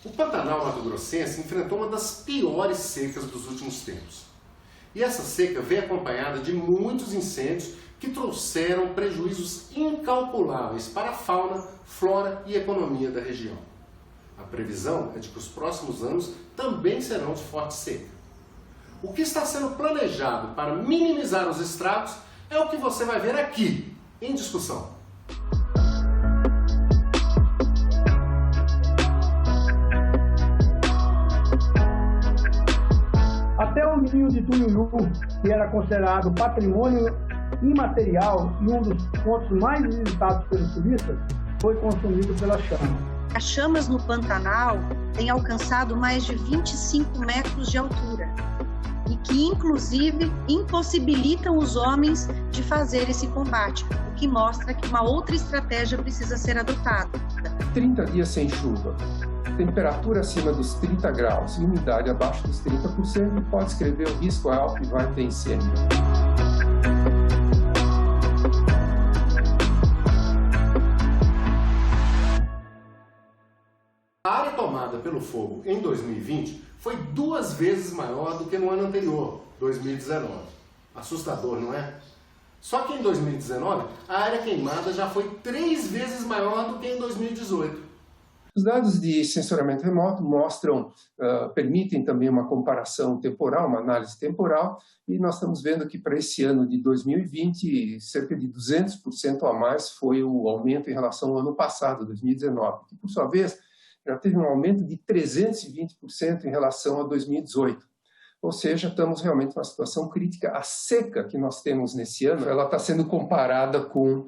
O Pantanal mato-grossense enfrentou uma das piores secas dos últimos tempos. E essa seca veio acompanhada de muitos incêndios que trouxeram prejuízos incalculáveis para a fauna, flora e economia da região. A previsão é de que os próximos anos também serão de forte seca. O que está sendo planejado para minimizar os estragos é o que você vai ver aqui, em discussão. Até o ninho de Tunuyú, que era considerado patrimônio imaterial e um dos pontos mais visitados pelos turistas, foi consumido pelas chamas. As chamas no Pantanal têm alcançado mais de 25 metros de altura e que, inclusive, impossibilitam os homens de fazer esse combate, o que mostra que uma outra estratégia precisa ser adotada. 30 dias sem chuva, temperatura acima dos 30 graus e umidade abaixo dos 30%, pode escrever o risco alto e vai ter incêndio. A área tomada pelo fogo em 2020 foi 2 vezes maior do que no ano anterior, 2019. Assustador, não é? Só que em 2019, a área queimada já foi 3 vezes maior do que em 2018. Os dados de sensoriamento remoto permitem também uma comparação temporal, uma análise temporal, e nós estamos vendo que para esse ano de 2020, cerca de 200% a mais foi o aumento em relação ao ano passado, 2019, que por sua vez já teve um aumento de 320% em relação a 2018. Ou seja, estamos realmente numa situação crítica. A seca que nós temos nesse ano, ela está sendo comparada com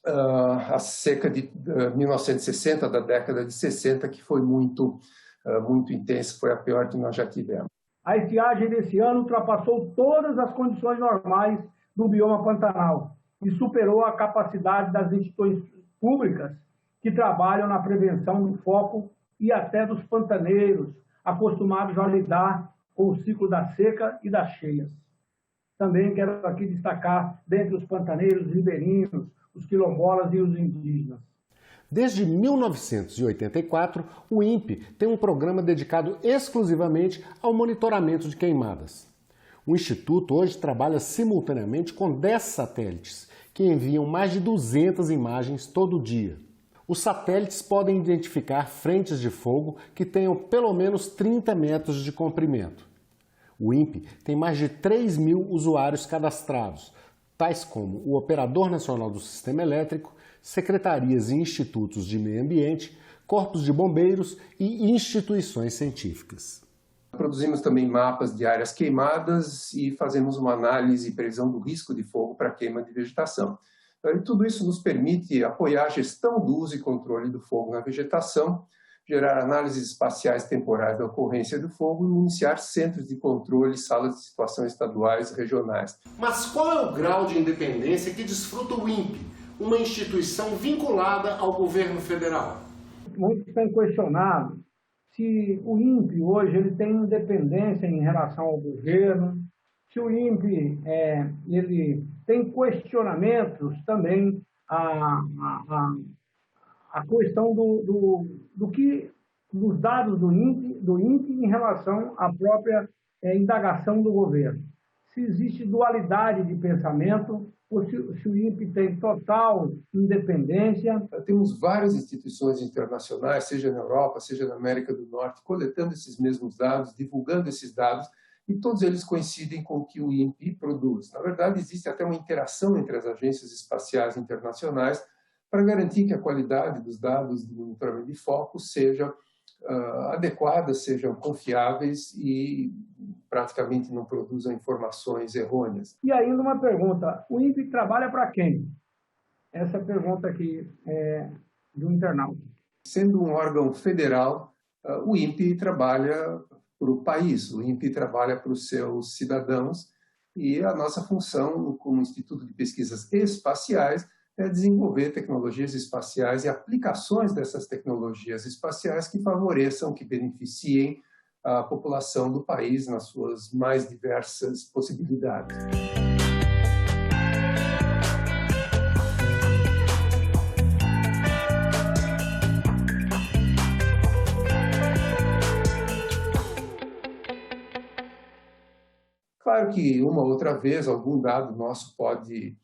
a seca de 1960, da década de 60, que foi muito intensa, foi a pior que nós já tivemos. A estiagem desse ano ultrapassou todas as condições normais do bioma Pantanal e superou a capacidade das instituições públicas que trabalham na prevenção do foco e até dos pantaneiros, acostumados a lidar com o ciclo da seca e das cheias. Também quero aqui destacar, dentre os pantaneiros ribeirinhos, os quilombolas e os indígenas. Desde 1984, o INPE tem um programa dedicado exclusivamente ao monitoramento de queimadas. O Instituto hoje trabalha simultaneamente com 10 satélites, que enviam mais de 200 imagens todo dia. Os satélites podem identificar frentes de fogo que tenham pelo menos 30 metros de comprimento. O INPE tem mais de 3.000 usuários cadastrados, tais como o Operador Nacional do Sistema Elétrico, secretarias e institutos de meio ambiente, corpos de bombeiros e instituições científicas. Produzimos também mapas de áreas queimadas e fazemos uma análise e previsão do risco de fogo para queima de vegetação. E tudo isso nos permite apoiar a gestão do uso e controle do fogo na vegetação, gerar análises espaciais temporais da ocorrência do fogo e iniciar centros de controle, salas de situações estaduais e regionais. Mas qual é o grau de independência que desfruta o INPE, uma instituição vinculada ao governo federal? Muitos têm questionado se o INPE hoje ele tem independência em relação ao governo, se o INPE ele tem questionamentos também a questão dos dados do INPE em relação à própria indagação do governo. Se existe dualidade de pensamento, ou se o INPE tem total independência. Temos várias instituições internacionais, seja na Europa, seja na América do Norte, coletando esses mesmos dados, divulgando esses dados, e todos eles coincidem com o que o INPE produz. Na verdade, existe até uma interação entre as agências espaciais internacionais para garantir que a qualidade dos dados de monitoramento de foco seja adequada, sejam confiáveis e praticamente não produzam informações errôneas. E ainda uma pergunta, o INPE trabalha para quem? Essa pergunta aqui é do internauta. Sendo um órgão federal, o INPE trabalha para o país, o INPE trabalha para os seus cidadãos e a nossa função como Instituto de Pesquisas Espaciais é desenvolver tecnologias espaciais e aplicações dessas tecnologias espaciais que favoreçam, que beneficiem a população do país nas suas mais diversas possibilidades. Claro que uma outra vez algum dado nosso pode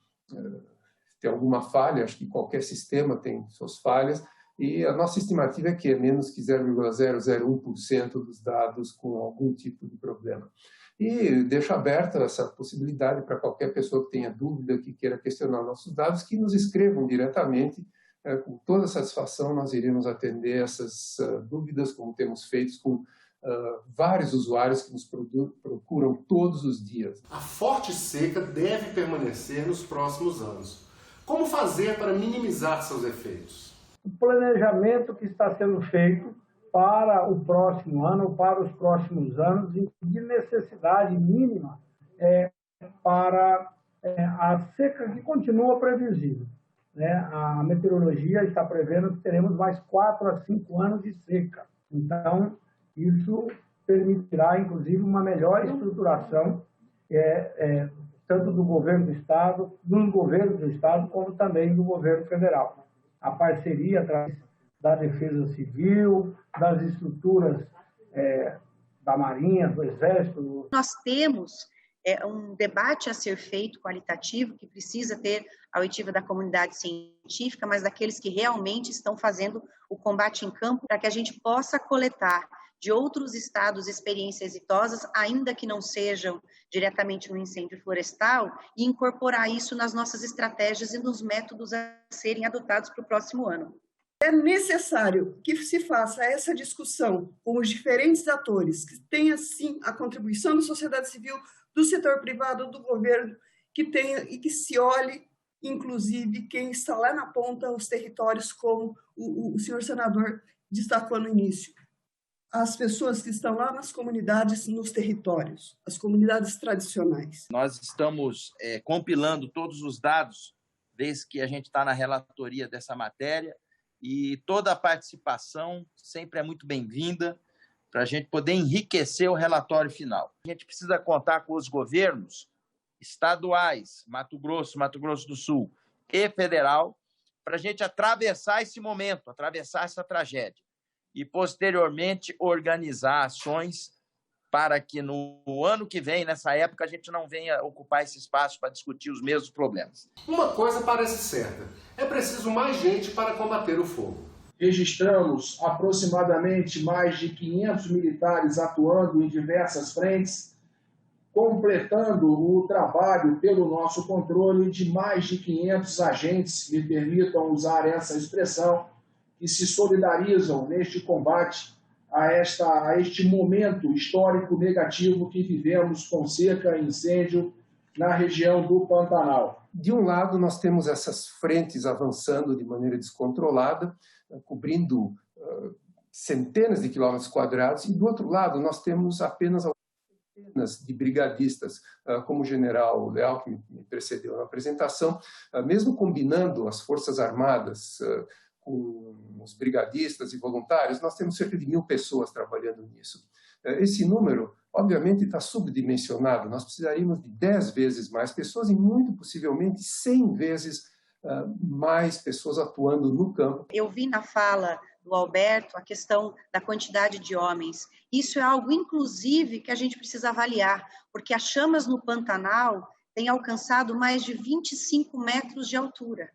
ter alguma falha, acho que qualquer sistema tem suas falhas, e a nossa estimativa é que é menos que 0,001% dos dados com algum tipo de problema. E deixo aberta essa possibilidade para qualquer pessoa que tenha dúvida, que queira questionar nossos dados, que nos escrevam diretamente. Com toda satisfação nós iremos atender essas dúvidas, como temos feito com vários usuários que nos procuram todos os dias. A forte seca deve permanecer nos próximos anos. Como fazer para minimizar seus efeitos? O planejamento que está sendo feito para o próximo ano, para os próximos anos, de necessidade mínima para a seca que continua previsível. A meteorologia está prevendo que teremos mais 4 a 5 anos de seca. Então, isso permitirá, inclusive, uma melhor estruturação, tanto do governo do Estado, dos governos do Estado, como também do governo federal. A parceria através da Defesa Civil, das estruturas da Marinha, do Exército. Nós temos um debate a ser feito qualitativo, que precisa ter a oitiva da comunidade científica, mas daqueles que realmente estão fazendo o combate em campo, para que a gente possa coletar de outros estados experiências exitosas, ainda que não sejam diretamente no incêndio florestal, e incorporar isso nas nossas estratégias e nos métodos a serem adotados para o próximo ano. É necessário que se faça essa discussão com os diferentes atores, que tenha, sim, a contribuição da sociedade civil, do setor privado, do governo, que tenha e que se olhe, inclusive, quem está lá na ponta, os territórios, como o senhor senador destacou no início. As pessoas que estão lá nas comunidades, nos territórios, as comunidades tradicionais. Nós estamos compilando todos os dados desde que a gente está na relatoria dessa matéria, e toda a participação sempre é muito bem-vinda para a gente poder enriquecer o relatório final. A gente precisa contar com os governos estaduais, Mato Grosso do Sul e federal, para a gente atravessar esse momento, atravessar essa tragédia e, posteriormente, organizar ações para que no ano que vem, nessa época, a gente não venha ocupar esse espaço para discutir os mesmos problemas. Uma coisa parece certa: é preciso mais gente para combater o fogo. Registramos aproximadamente mais de 500 militares atuando em diversas frentes, completando o trabalho pelo nosso controle de mais de 500 agentes, me permitam usar essa expressão, que se solidarizam neste combate a este momento histórico negativo que vivemos com seca e incêndio na região do Pantanal. De um lado, nós temos essas frentes avançando de maneira descontrolada, cobrindo centenas de quilômetros quadrados, e do outro lado, nós temos apenas centenas de brigadistas, como o general Leal, que me precedeu na apresentação, mesmo combinando as Forças Armadas com os brigadistas e voluntários, nós temos cerca de 1.000 pessoas trabalhando nisso. Esse número, obviamente, está subdimensionado. Nós precisaríamos de 10 vezes mais pessoas e, muito possivelmente, 100 vezes mais pessoas atuando no campo. Eu vi na fala do Alberto a questão da quantidade de homens. Isso é algo, inclusive, que a gente precisa avaliar, porque as chamas no Pantanal têm alcançado mais de 25 metros de altura,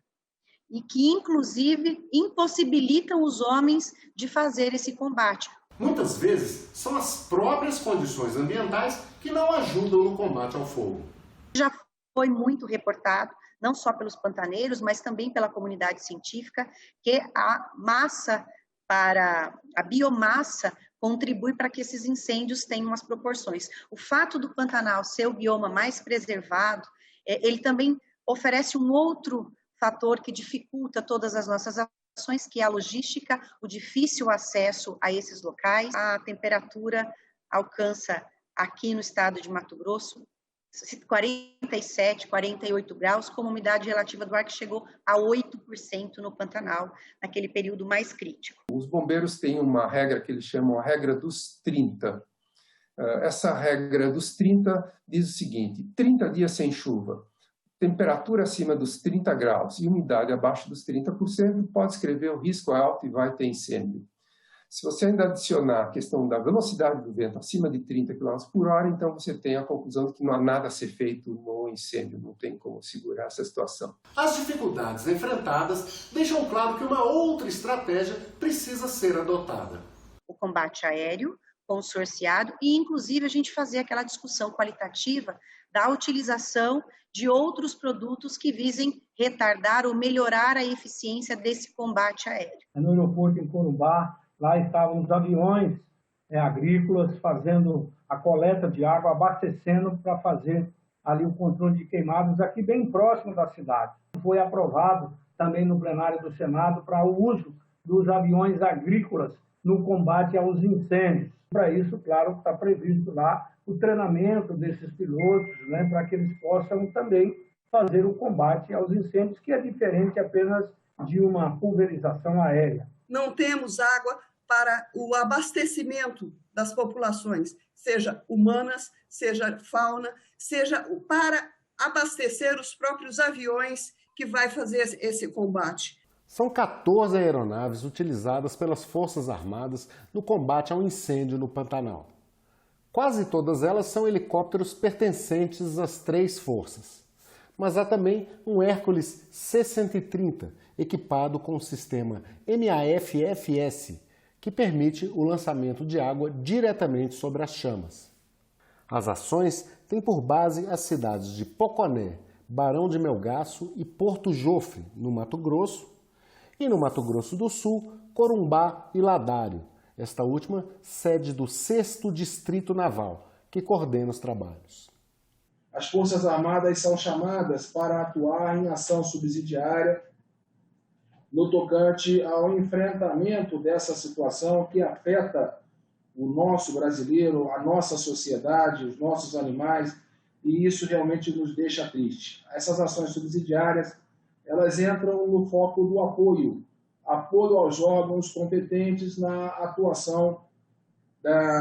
e que, inclusive, impossibilitam os homens de fazer esse combate. Muitas vezes, são as próprias condições ambientais que não ajudam no combate ao fogo. Já foi muito reportado, não só pelos pantaneiros, mas também pela comunidade científica, que a biomassa contribui para que esses incêndios tenham as proporções. O fato do Pantanal ser o bioma mais preservado, ele também oferece um outro fator que dificulta todas as nossas ações, que é a logística, o difícil acesso a esses locais. A temperatura alcança, aqui no estado de Mato Grosso, 47, 48 graus, com uma umidade relativa do ar que chegou a 8% no Pantanal, naquele período mais crítico. Os bombeiros têm uma regra que eles chamam a regra dos 30. Essa regra dos 30 diz o seguinte: 30 dias sem chuva, temperatura acima dos 30 graus e umidade abaixo dos 30%, pode escrever o risco é alto e vai ter incêndio. Se você ainda adicionar a questão da velocidade do vento acima de 30 km por hora, então você tem a conclusão de que não há nada a ser feito no incêndio, não tem como segurar essa situação. As dificuldades enfrentadas deixam claro que uma outra estratégia precisa ser adotada. O combate aéreo, consorciado e, inclusive, a gente fazer aquela discussão qualitativa da utilização de outros produtos que visem retardar ou melhorar a eficiência desse combate aéreo. No aeroporto em Corumbá, lá estavam os aviões agrícolas fazendo a coleta de água, abastecendo para fazer ali o controle de queimadas aqui bem próximo da cidade. Foi aprovado também no plenário do Senado para o uso dos aviões agrícolas no combate aos incêndios. Para isso, claro, está previsto lá o treinamento desses pilotos, né, para que eles possam também fazer o combate aos incêndios, que é diferente apenas de uma pulverização aérea. Não temos água para o abastecimento das populações, seja humanas, seja fauna, seja para abastecer os próprios aviões que vai fazer esse combate. São 14 aeronaves utilizadas pelas Forças Armadas no combate ao incêndio no Pantanal. Quase todas elas são helicópteros pertencentes às 3 forças. Mas há também um Hércules C-130, equipado com o sistema MAF-FS, que permite o lançamento de água diretamente sobre as chamas. As ações têm por base as cidades de Poconé, Barão de Melgaço e Porto Jofre, no Mato Grosso, e no Mato Grosso do Sul, Corumbá e Ladário, esta última sede do 6º Distrito Naval, que coordena os trabalhos. As Forças Armadas são chamadas para atuar em ação subsidiária no tocante ao enfrentamento dessa situação que afeta o nosso brasileiro, a nossa sociedade, os nossos animais, e isso realmente nos deixa triste. Essas ações subsidiárias, elas entram no foco do apoio aos órgãos competentes na atuação,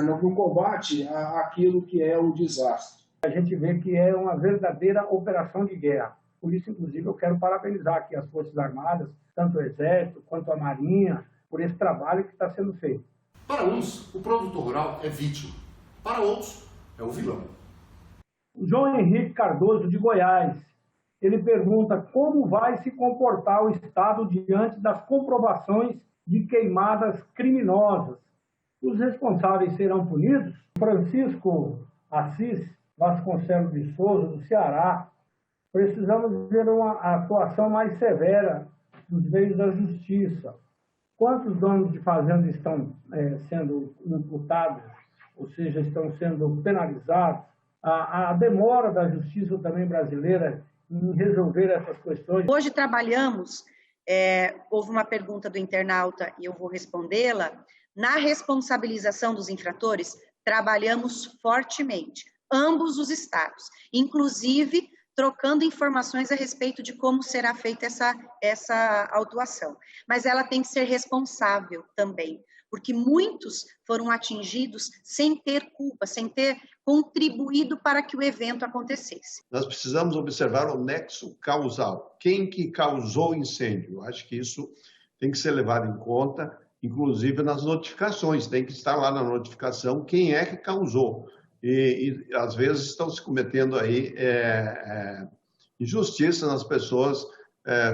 no combate àquilo que é o desastre. A gente vê que é uma verdadeira operação de guerra. Por isso, inclusive, eu quero parabenizar aqui as Forças Armadas, tanto o Exército quanto a Marinha, por esse trabalho que está sendo feito. Para uns, o produtor rural é vítima. Para outros, é o vilão. O João Henrique Cardoso, de Goiás, ele pergunta como vai se comportar o Estado diante das comprovações de queimadas criminosas. Os responsáveis serão punidos? Francisco Assis Vasconcelos de Souza, do Ceará, precisamos ver uma atuação mais severa dos meios da justiça. Quantos donos de fazenda estão sendo imputados, ou seja, estão sendo penalizados? A demora da justiça também brasileira em resolver essas questões. Hoje trabalhamos, houve uma pergunta do internauta e eu vou respondê-la, na responsabilização dos infratores, trabalhamos fortemente, ambos os estados, inclusive trocando informações a respeito de como será feita essa autuação. Mas ela tem que ser responsável também, porque muitos foram atingidos sem ter culpa, sem ter contribuído para que o evento acontecesse. Nós precisamos observar o nexo causal. Quem que causou o incêndio? Acho que isso tem que ser levado em conta, inclusive nas notificações. Tem que estar lá na notificação quem é que causou. E às vezes estão se cometendo aí injustiça nas pessoas,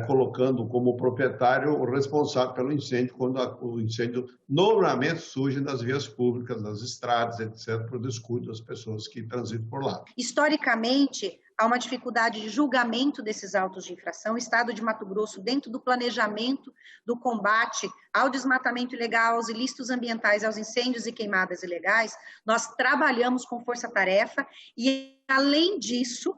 colocando como proprietário o responsável pelo incêndio, quando o incêndio normalmente surge nas vias públicas, nas estradas, etc., por descuido das pessoas que transitam por lá. Historicamente, há uma dificuldade de julgamento desses autos de infração. O Estado de Mato Grosso, dentro do planejamento do combate ao desmatamento ilegal, aos ilícitos ambientais, aos incêndios e queimadas ilegais, nós trabalhamos com força-tarefa e, além disso,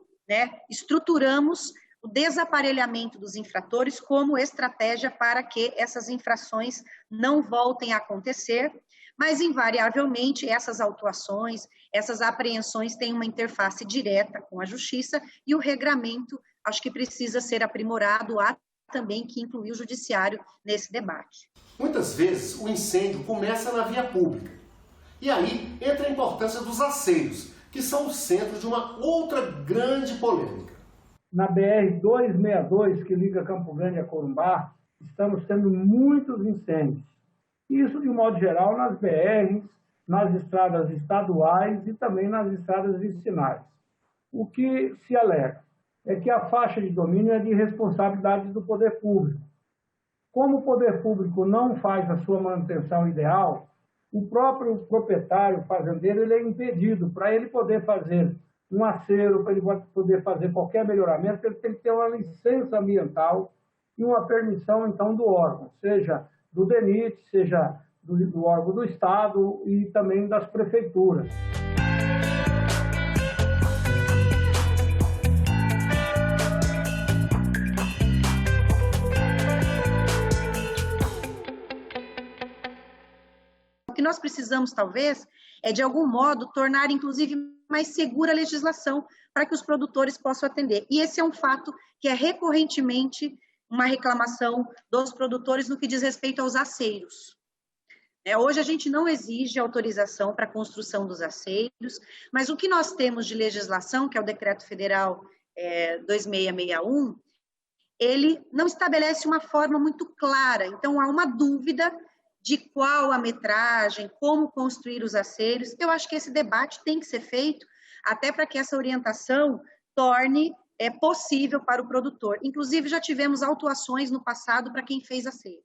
estruturamos o desaparelhamento dos infratores como estratégia para que essas infrações não voltem a acontecer, mas invariavelmente essas autuações, essas apreensões têm uma interface direta com a justiça e o regramento acho que precisa ser aprimorado, há também que incluir o judiciário nesse debate. Muitas vezes o incêndio começa na via pública e aí entra a importância dos aceiros, que são o centro de uma outra grande polêmica. Na BR-262, que liga Campo Grande a Corumbá, estamos tendo muitos incêndios. Isso, de um modo geral, nas BRs, nas estradas estaduais e também nas estradas vicinais. O que se alega é que a faixa de domínio é de responsabilidade do poder público. Como o poder público não faz a sua manutenção ideal, o próprio proprietário, fazendeiro, ele é impedido. Para ele poder fazer um acero, para ele poder fazer qualquer melhoramento, ele tem que ter uma licença ambiental e uma permissão, então, do órgão, seja do DENIT, seja do órgão do Estado e também das prefeituras. O que nós precisamos, talvez, é, de algum modo, tornar, inclusive, mais segura a legislação para que os produtores possam atender. E esse é um fato que é recorrentemente uma reclamação dos produtores no que diz respeito aos aceiros. Hoje a gente não exige autorização para a construção dos aceiros, mas o que nós temos de legislação, que é o Decreto Federal 2661, ele não estabelece uma forma muito clara. Então, há uma dúvida de qual a metragem, como construir os aceiros. Eu acho que esse debate tem que ser feito até para que essa orientação torne possível para o produtor. Inclusive, já tivemos autuações no passado para quem fez aceiro,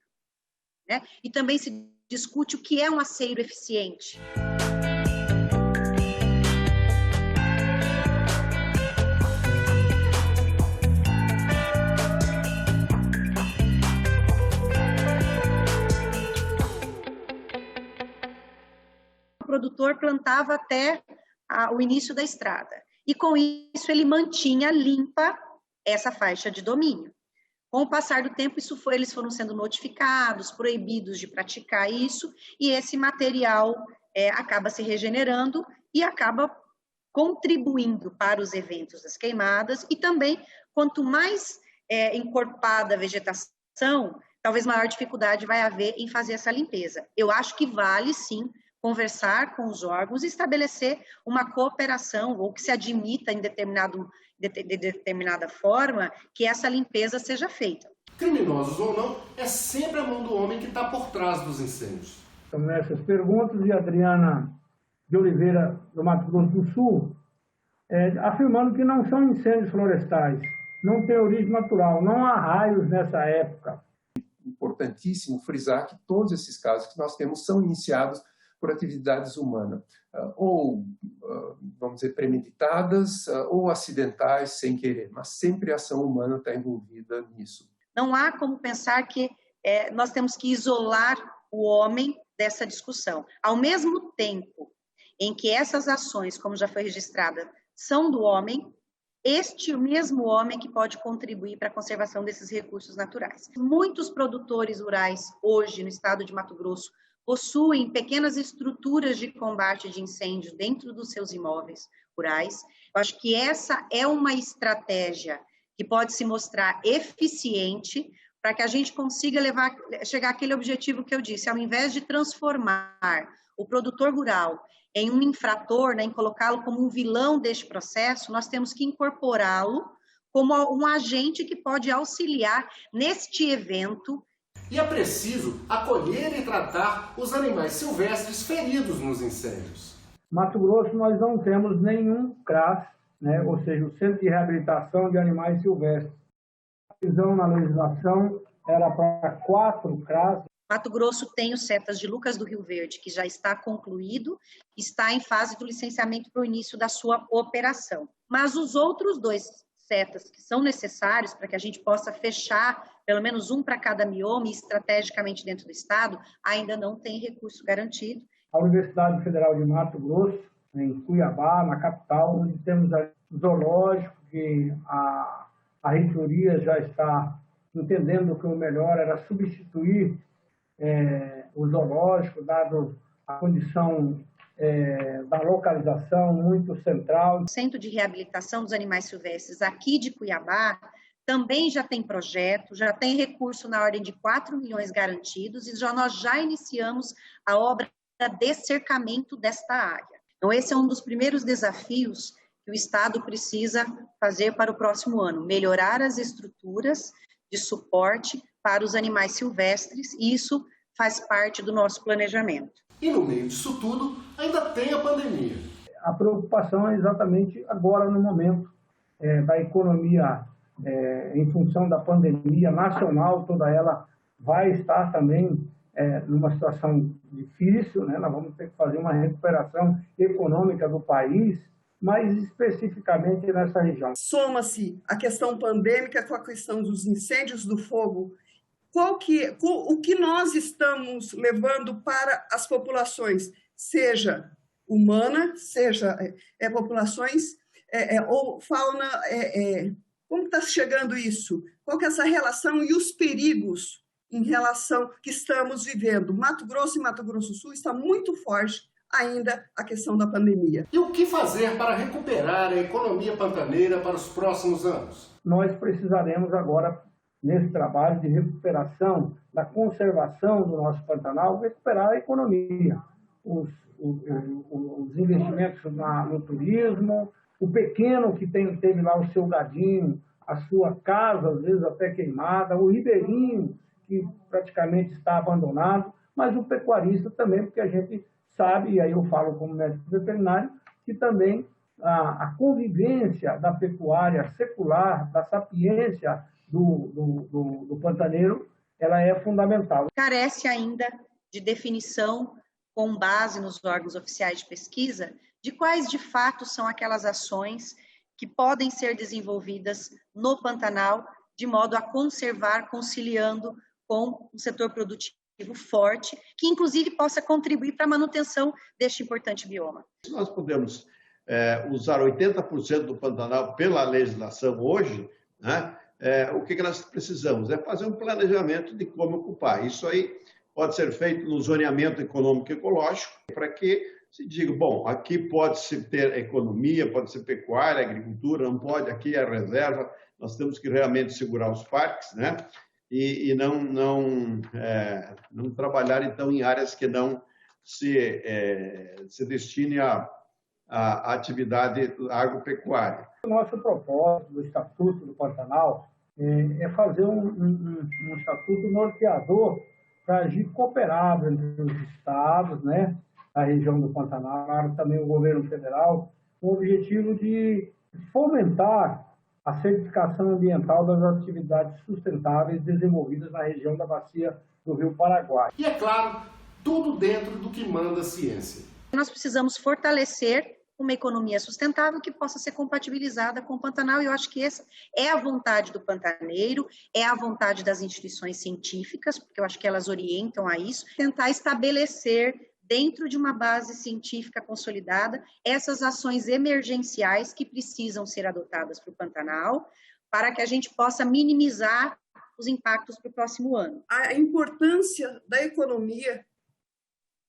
né? E também se discute o que é um aceiro eficiente. O produtor plantava até o início da estrada. E com isso ele mantinha limpa essa faixa de domínio. Com o passar do tempo, eles foram sendo notificados, proibidos de praticar isso, e esse material acaba se regenerando e acaba contribuindo para os eventos das queimadas, e também, quanto mais encorpada a vegetação, talvez maior dificuldade vai haver em fazer essa limpeza. Eu acho que vale, sim, conversar com os órgãos e estabelecer uma cooperação, ou que se admita em determinada forma que essa limpeza seja feita. Criminosos ou não, é sempre a mão do homem que está por trás dos incêndios. Então, nessas perguntas, e Adriana de Oliveira, do Mato Grosso do Sul, afirmando que não são incêndios florestais, não tem origem natural, não há raios nessa época. Importantíssimo frisar que todos esses casos que nós temos são iniciados por atividades humanas, ou, vamos dizer, premeditadas, ou acidentais, sem querer, mas sempre a ação humana está envolvida nisso. Não há como pensar que nós temos que isolar o homem dessa discussão. Ao mesmo tempo em que essas ações, como já foi registrada, são do homem, este mesmo homem que pode contribuir para a conservação desses recursos naturais. Muitos produtores rurais, hoje, no estado de Mato Grosso, possuem pequenas estruturas de combate de incêndio dentro dos seus imóveis rurais. Eu acho que essa é uma estratégia que pode se mostrar eficiente para que a gente consiga chegar àquele objetivo que eu disse, ao invés de transformar o produtor rural em um infrator, né, em colocá-lo como um vilão deste processo, nós temos que incorporá-lo como um agente que pode auxiliar neste evento. E é preciso acolher e tratar os animais silvestres feridos nos incêndios. Mato Grosso, nós não temos nenhum CRAS, né? Ou seja, o Centro de Reabilitação de Animais Silvestres. A visão na legislação era para 4 CRAS. Mato Grosso tem o CETAS de Lucas do Rio Verde, que já está concluído, está em fase do licenciamento para o início da sua operação. Mas os outros 2 CETAS que são necessários para que a gente possa fechar pelo menos um para cada bioma estrategicamente dentro do estado, ainda não tem recurso garantido. A Universidade Federal de Mato Grosso, em Cuiabá, na capital, onde temos o zoológico, que a reitoria já está entendendo que o melhor era substituir o zoológico, dado a condição da localização muito central. O Centro de Reabilitação dos Animais Silvestres aqui de Cuiabá também já tem projeto, já tem recurso na ordem de 4 milhões garantidos e nós já iniciamos a obra de cercamento desta área. Então, esse é um dos primeiros desafios que o Estado precisa fazer para o próximo ano, melhorar as estruturas de suporte para os animais silvestres, e isso faz parte do nosso planejamento. E no meio disso tudo, ainda tem a pandemia. A preocupação é exatamente agora, no momento da economia, em função da pandemia nacional, toda ela vai estar também numa situação difícil, né? Nós vamos ter que fazer uma recuperação econômica do país, mas especificamente nessa região. Soma-se a questão pandêmica com a questão dos incêndios, do fogo. O que nós estamos levando para as populações, seja humana, seja populações ou fauna, como está chegando isso? Qual que é essa relação e os perigos em relação que estamos vivendo? Mato Grosso e Mato Grosso do Sul está muito forte ainda a questão da pandemia. E o que fazer para recuperar a economia pantaneira para os próximos anos? Nós precisaremos agora, nesse trabalho de recuperação, da conservação do nosso Pantanal, recuperar a economia, os investimentos no turismo, o pequeno que teve lá o seu gadinho, a sua casa, às vezes até queimada, o ribeirinho, que praticamente está abandonado, mas o pecuarista também, porque a gente sabe, e aí eu falo como médico veterinário, que também a convivência da pecuária secular, da sapiência do pantaneiro, ela é fundamental. Carece ainda de definição, com base nos órgãos oficiais de pesquisa, de quais de fato são aquelas ações que podem ser desenvolvidas no Pantanal, de modo a conservar, conciliando com um setor produtivo forte, que inclusive possa contribuir para a manutenção deste importante bioma. Se nós podemos usar 80% do Pantanal pela legislação hoje, né, o que nós precisamos? É fazer um planejamento de como ocupar. Isso aí pode ser feito no zoneamento econômico e ecológico, para que se diga, bom, aqui pode-se ter economia, pode ser pecuária, agricultura, não pode, aqui é reserva, nós temos que realmente segurar os parques, né? E não trabalhar, então, em áreas que não se destine à atividade agropecuária. O nosso propósito do Estatuto do Pantanal é fazer um estatuto norteador para agir cooperável entre os estados, né, a região do Pantanal, claro, também o governo federal, com o objetivo de fomentar a certificação ambiental das atividades sustentáveis desenvolvidas na região da bacia do Rio Paraguai. E, é claro, tudo dentro do que manda a ciência. Nós precisamos fortalecer uma economia sustentável que possa ser compatibilizada com o Pantanal, e eu acho que essa é a vontade do pantaneiro, é a vontade das instituições científicas, porque eu acho que elas orientam a isso, tentar estabelecer dentro de uma base científica consolidada essas ações emergenciais que precisam ser adotadas para o Pantanal, para que a gente possa minimizar os impactos para o próximo ano. A importância da economia,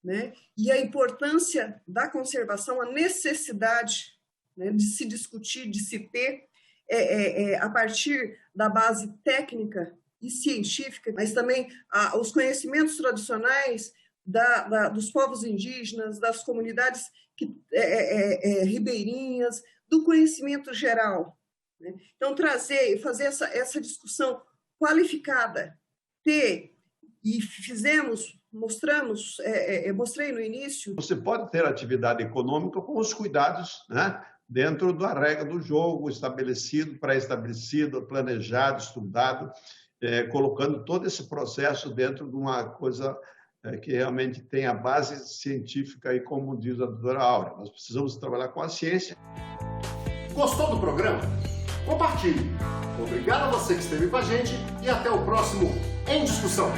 né, e a importância da conservação, a necessidade, né, de se discutir, de se ter, a partir da base técnica e científica, mas também os conhecimentos tradicionais dos povos indígenas, das comunidades ribeirinhas, do conhecimento geral, né? Então, fazer essa discussão qualificada, mostrei no início. Você pode ter atividade econômica com os cuidados, né, dentro da regra do jogo, estabelecido, pré-estabelecido, planejado, estudado, colocando todo esse processo dentro de uma coisa que realmente tem a base científica, e como diz a doutora Áurea, nós precisamos trabalhar com a ciência. Gostou do programa? Compartilhe. Obrigado a você que esteve com a gente e até o próximo Em Discussão.